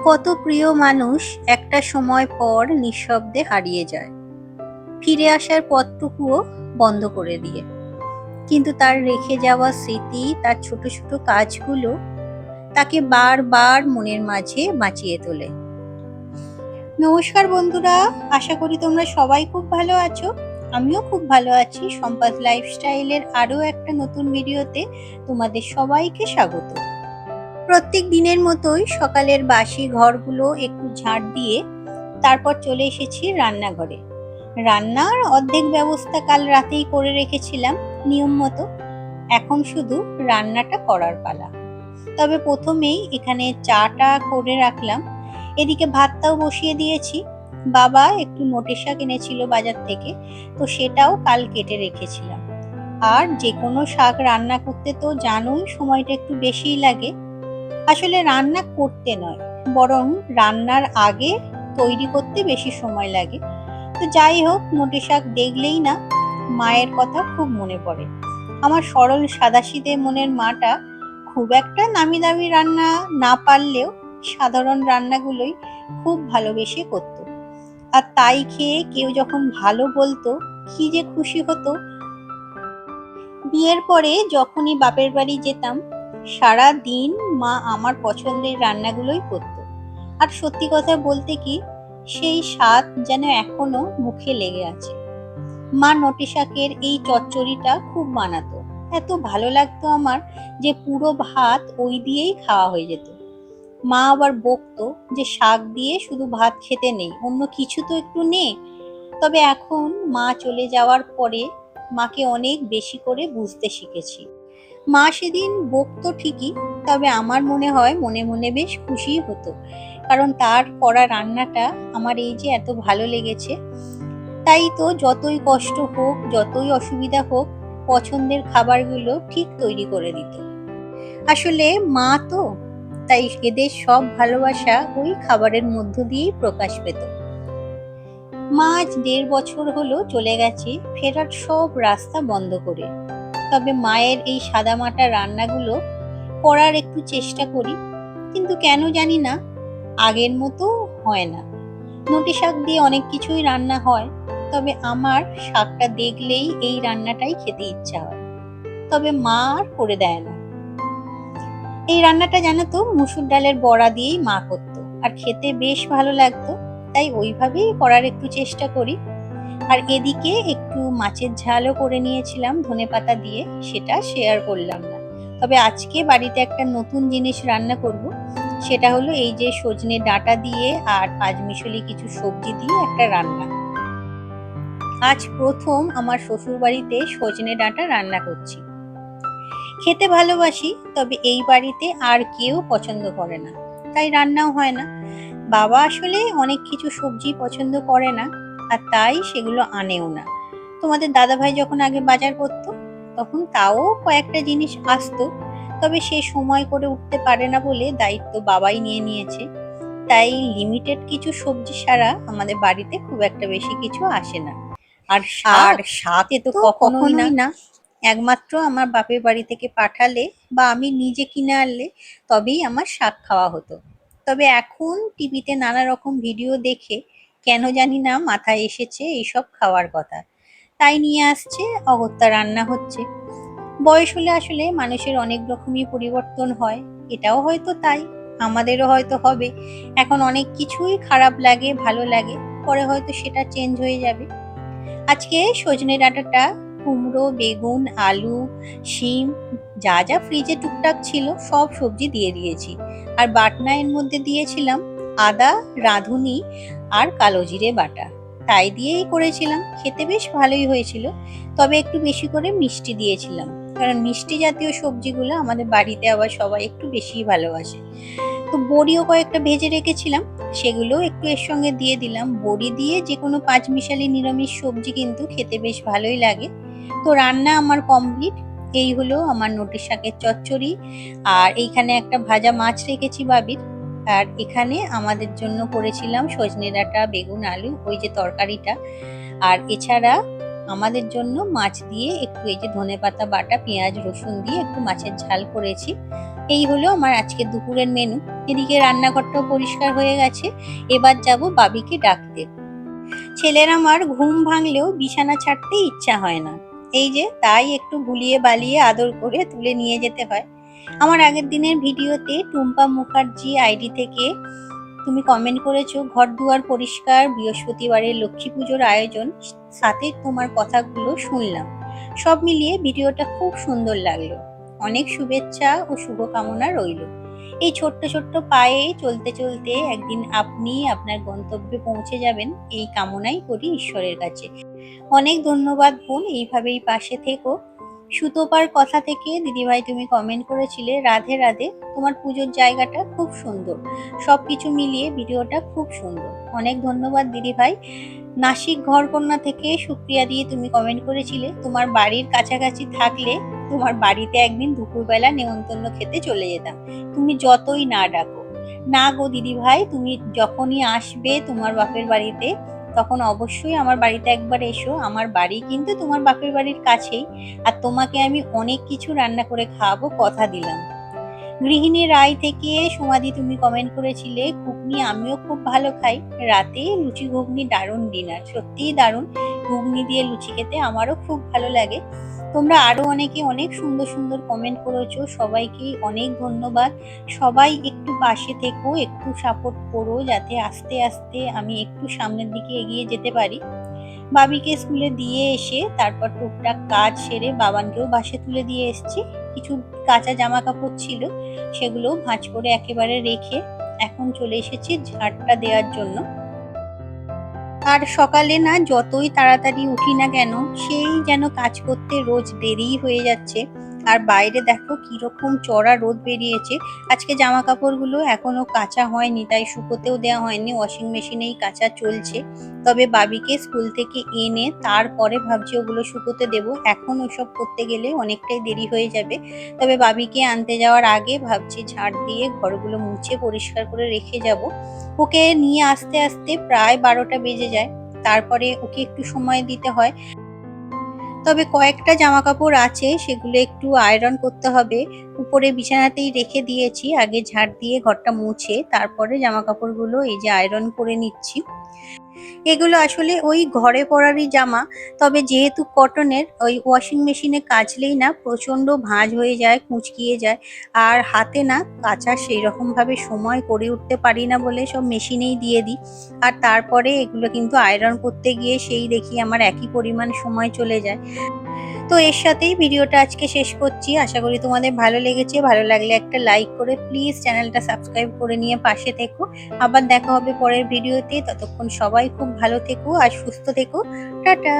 কত প্রিয় মানুষ একটা সময় পর নিঃশব্দে হারিয়ে যায়, ফিরে আসার পথটুকুও বন্ধ করে দিয়ে। কিন্তু তার রেখে যাওয়া স্মৃতি, তার ছোট ছোট কাজগুলো তাকে বারবার মনের মাঝে বাঁচিয়ে তোলে। নমস্কার বন্ধুরা, আশা করি তোমরা সবাই খুব ভালো আছো। আমিও খুব ভালো আছি। সম্পাদ লাইফস্টাইলের আরো একটা নতুন ভিডিওতে তোমাদের সবাইকে স্বাগত। প্রত্যেক দিনের মতোই সকালের বাসি ঘরগুলো একটু ঝাড় দিয়ে তারপর চলে এসেছি রান্নাঘরে। রান্নার অর্ধেক ব্যবস্থা কাল রাতেই করে রেখেছিলাম নিয়ম মতো। এখন শুধু রান্নাটা করার পালা। তবে প্রথমেই এখানে চাটা করে রাখলাম, এদিকে ভাতটাও বসিয়ে দিয়েছি। বাবা একটু নোটে শাক এনেছিল বাজার থেকে, তো সেটাও কাল কেটে রেখেছিলাম। আর যে কোনো শাক রান্না করতে তো জানোই সময়টা একটু বেশিই লাগে। আসলে রান্না করতে নয়, বরং রান্নার আগে তৈরি করতে বেশি সময় লাগে। তো যাই হোক, নোটে শাক দেখলেই না মায়ের কথা খুব মনে পড়ে। আমার সরল সাদাসিধে মনের মাটা খুব একটা নামি দামি রান্না না পারলেও সাধারণ রান্নাগুলোই খুব ভালোবেসে করত। আর তাই খেয়ে কেউ যখন ভালো বলতো, কি যে খুশি হতো। বিয়ের পরে যখনই বাপের বাড়ি যেতাম, সারা দিন মা আমার পছন্দের রান্নাগুলোই করতো। আর সত্যি কথা বলতে কি, সেই স্বাদ যেন এখনো মুখে লেগে আছে। মা নটে শাকের এই চচ্চড়িটা খুব বানাতো, এত ভালো লাগতো আমার যে পুরো ভাত ওই দিয়েই খাওয়া হয়ে যেত। মা আবার বকতো যে শাক দিয়ে শুধু ভাত খেতে নেই, অন্য কিছু তো একটু নে। তবে এখন মা চলে যাওয়ার পরে মাকে অনেক বেশি করে বুঝতে শিখেছি। মা সেদিন বকতো ঠিকই, তবে আমার মনে হয় মনে মনে বেশ খুশি হতো, কারণ তার করা রান্নাটা আমার এই যে এত ভালো লেগেছে। তাই তো যতই কষ্ট হোক, যতই অসুবিধা হোক, পছন্দের খাবারগুলো ঠিক তৈরি করে দিত। আসলে মা তো, তাই এদের সব ভালোবাসা ওই খাবারের মধ্য দিয়েই প্রকাশ পেত। মা আজ 1.5 বছর হলো চলে গেছে, ফেরার সব রাস্তা বন্ধ করে। তবে মায়ের এই সাদামাটা রান্নাগুলো করার একটু চেষ্টা করি, কিন্তু কেন জানি না আগের মতো হয় না। নোটে শাক দিয়ে অনেক কিছুই রান্না হয়, তবে আমার শাকটা দেখলেই এই রান্নাটাই খেতে ইচ্ছা হয়। তবে মা আর করে দেয় না। এই রান্নাটা জানো তো মুসুর ডালের বড়া দিয়েই মা করতো, আর খেতে বেশ ভালো লাগতো। তাই ওইভাবেই করার একটু চেষ্টা করি। আর এদিকে একটু মাছের ঝালও করে নিয়েছিলাম ধনেপাতা দিয়ে, সেটা শেয়ার করলাম না। তবে আজকে বাড়িতে একটা নতুন জিনিস রান্না করব, সেটা হলো এই যে সজনে ডাঁটা দিয়ে আর পাঁচমিশালি কিছু সবজি দিয়ে একটা রান্না। আজ প্রথম আমার শ্বশুর বাড়িতে সজনে ডাঁটা রান্না করছি। খেতে ভালোবাসি, তবে এই বাড়িতে আর কেউ পছন্দ করে না, তাই রান্নাও হয় না। বাবা আসলে অনেক কিছু সবজি পছন্দ করে না, আর তাই সেগুলো আনেও না। তোমাদের দাদাভাই যখন আগে বাজার করতো, তখন তাও কয়েকটা জিনিস আসতো, তবে সে সময় করে উঠতে পারে না বলে দায়িত্ব বাবাই নিয়ে নিয়েছে। তাই লিমিটেড কিছু সবজি ছাড়া আমাদের বাড়িতে খুব একটা বেশি কিছু আসে না। আর শাক এ তো কখনোই না। একমাত্র আমার বাপের বাড়ি থেকে পাঠালে বা আমি নিজে কিনে আনলে তবেই আমার শাক খাওয়া হতো। তবে এখন টিভিতে নানা রকম ভিডিও দেখে কেন জানি না মাথায় এসেছে এইসব খাওয়ার কথা, তাই নিয়ে আসছে, অগত্যা রান্না হচ্ছে। বয়স হলে আসলে মানুষের অনেক রকমই পরিবর্তন হয়, এটাও হয়তো তাই। আমাদেরও হয়তো হবে। এখন অনেক কিছুই খারাপ লাগে, ভালো লাগে, পরে হয়তো সেটা চেঞ্জ হয়ে যাবে। আজকে সজনে ডাঁটাটা কুমড়ো, বেগুন, আলু, শিম, যা যা ফ্রিজে টুকটাক ছিল সব সবজি দিয়ে দিয়েছি। আর বাটনা এর মধ্যে দিয়েছিলাম আদা, রাঁধুনি আর কালো জিরে বাটা। তাই দিয়েই করেছিলাম, খেতে বেশ ভালোই হয়েছিল। তবে একটু বেশি করে মিষ্টি দিয়েছিলাম, কারণ মিষ্টি জাতীয় সবজিগুলো আমাদের বাড়িতে আবার সবাই একটু বেশিই ভালোবাসে। তো বড়িও কয়েকটা ভেজে রেখেছিলাম, সেগুলো একটু এর সঙ্গে দিয়ে দিলাম। বড়ি দিয়ে যে কোনো পাঁচমিশালি নিরামিষ সবজি কিন্তু খেতে বেশ ভালোই লাগে। তো রান্না আমার কমপ্লিট। এই হলো আমার নোটে শাকের চচ্চড়ি, আর এইখানে একটা ভাজা মাছ রেখেছি বাবির। আর এখানে আমাদের জন্য করেছিলাম সজনে ডাঁটা, বেগুন, আলু, ওই যে তরকারিটা। আর এছাড়া আমাদের জন্য মাছ দিয়ে একটু এই যে ধনেপাতা বাটা, পেঁয়াজ রসুন দিয়ে একটু মাছের ঝাল করেছি। এই হলো আমার আজকের দুপুরের মেনু। এদিকে রান্নাঘরটাও পরিষ্কার হয়ে গেছে। এবার যাব বাবিকে ডাকতে। ছেলের আমার ঘুম ভাঙলেও বিছানা ছাড়তে ইচ্ছা হয় না। এই যে তাই একটু ভুলিয়ে বালিয়ে আদর করে তুলে নিয়ে যেতে হয়। আমার আগের দিনের ভিডিওতে টুম্পা মুখার্জি আইডি থেকে তুমি কমেন্ট করেছো ঘর দুয়ার পরিষ্কার, বৃহস্পতিবারের লক্ষ্মী পুজোর আয়োজন, সাথে তোমার কথাগুলো শুনলাম। সব মিলিয়ে ভিডিওটা খুব সুন্দর লাগলো। অনেক শুভেচ্ছা ও শুভকামনা রইল। এই ছোট্ট ছোট্ট পায়ে চলতে চলতে একদিন আপনি আপনার গন্তব্যে পৌঁছে যাবেন, এই কামনাই করি ঈশ্বরের কাছে। অনেক ধন্যবাদ বোন, এইভাবেই পাশে থেকো। সুতোপার কথা থেকে দিদিভাই তুমি কমেন্ট করেছিলে রাধে রাধে, তোমার পুজোর জায়গাটা খুব সুন্দর। সবকিছু মিলিয়ে ভিডিওটা খুব সুন্দর। অনেক ধন্যবাদ দিদিভাই। নাসিক ঘরকন্যা থেকে সুপ্রিয়া দিয়ে তুমি কমেন্ট করেছিলে তোমার বাড়ির কাছাকাছি থাকলে তোমার বাড়িতে একদিন দুপুরবেলা নেমন্তন্ন খেতে চলে যেতাম, তুমি যতই না ডাকো। না গো দিদিভাই, তুমি যখনই আসবে তোমার বাপের বাড়িতে তখন অবশ্যই আমার বাড়িতে একবার এসো। আমার বাড়ি কিন্তু তোমার বাপের বাড়ির কাছেই। আর তোমাকে আমি অনেক কিছু রান্না করে খাওয়াবো, কথা দিলাম। গৃহিণী রায় থেকে সমাধি তুমি কমেন্ট করেছিলে ঘুগনি আমিও খুব ভালো খাই, রাতে লুচি ঘুগনি দারুণ ডিনার, সত্যিই দারুণ। ঘুগনি দিয়ে লুচি খেতে আমারও খুব ভালো লাগে। তোমরা আরো অনেকে অনেক সুন্দর সুন্দর কমেন্ট করেছো, সবাইকে অনেক ধন্যবাদ। সবাই একটু পাশে থেকো, একটু সাপোর্ট করো যাতে আস্তে আস্তে আমি একটু সামনের দিকে এগিয়ে যেতে পারি। বাবিকে স্কুলে দিয়ে এসে তারপর টুকটাক কাজ সেরে বাবানকেও বাসে তুলে দিয়ে এসেছি। কিছু কাঁচা জামা কাপড় ছিল, সেগুলো ভাঁজ করে একেবারে রেখে এখন চলে এসেছি ঝাড়টা দেওয়ার জন্য। আর সকালে না যতই তাড়াতাড়ি উঠি না কেন, সেই যেন কাজ করতে রোজ দেরিই হয়ে যাচ্ছে। আর বাইরে দেখো কিরকম চড়া রোদ বেরিয়েছে। আজকে জামা কাপড়গুলো এখনো কাঁচা হয়নি, তাই শুকোতেও দেওয়া হয়নি, ওয়াশিং মেশিনেই কাঁচা চলছে। তবে বাবিকে স্কুল থেকে এনে তারপরে ভাবছি ওগুলো শুকোতে দেবো, এখন ওসব করতে গেলে অনেকটাই দেরি হয়ে যাবে। তবে বাবিকে আনতে যাওয়ার আগে ভাবছি ঝাড় দিয়ে ঘরগুলো মুছে পরিষ্কার করে রেখে যাব। ওকে নিয়ে আসতে আসতে প্রায় 12টা বেজে যায়। তারপরে ওকে একটু সময় দিতে হয়। তবে কয়েকটা জামা কাপড় আছে, সেগুলো একটু আয়রন করতে হবে। উপরে বিছানাতেই রেখে দিয়েছি, আগে ঝাড় দিয়ে ঘরটা মুছে তারপরে জামা কাপড়গুলো এই যে আয়রন করে নিচ্ছি। এগুলো আসলে ওই ঘরে পরারই জামা। তবে যেহেতু কটনের, ওই ওয়াশিং মেশিনে কাচলেই না প্রচন্ড ভাঁজ হয়ে যায়, কুঁচকিয়ে যায়। আর হাতে না কাচা সেই রকম ভাবে সময় করে উঠতে পারি না বলে সব মেশিনেই দিয়ে দিই। আর তারপরে এগুলো কিন্তু আয়রন করতে গিয়ে সেই দেখি আমার একই পরিমাণ সময় চলে যায়। তো এর সাথেই ভিডিওটা আজকে শেষ করছি। আশা করি তোমাদের ভালো লেগেছে। ভালো লাগলে একটা লাইক করে প্লিজ চ্যানেলটা সাবস্ক্রাইব করে নিয়ে পাশে থেকো। আবার দেখা হবে পরের ভিডিওতে। ততক্ষণ সবাই খুব ভালো থেকো আর সুস্থ থেকো। টাটা।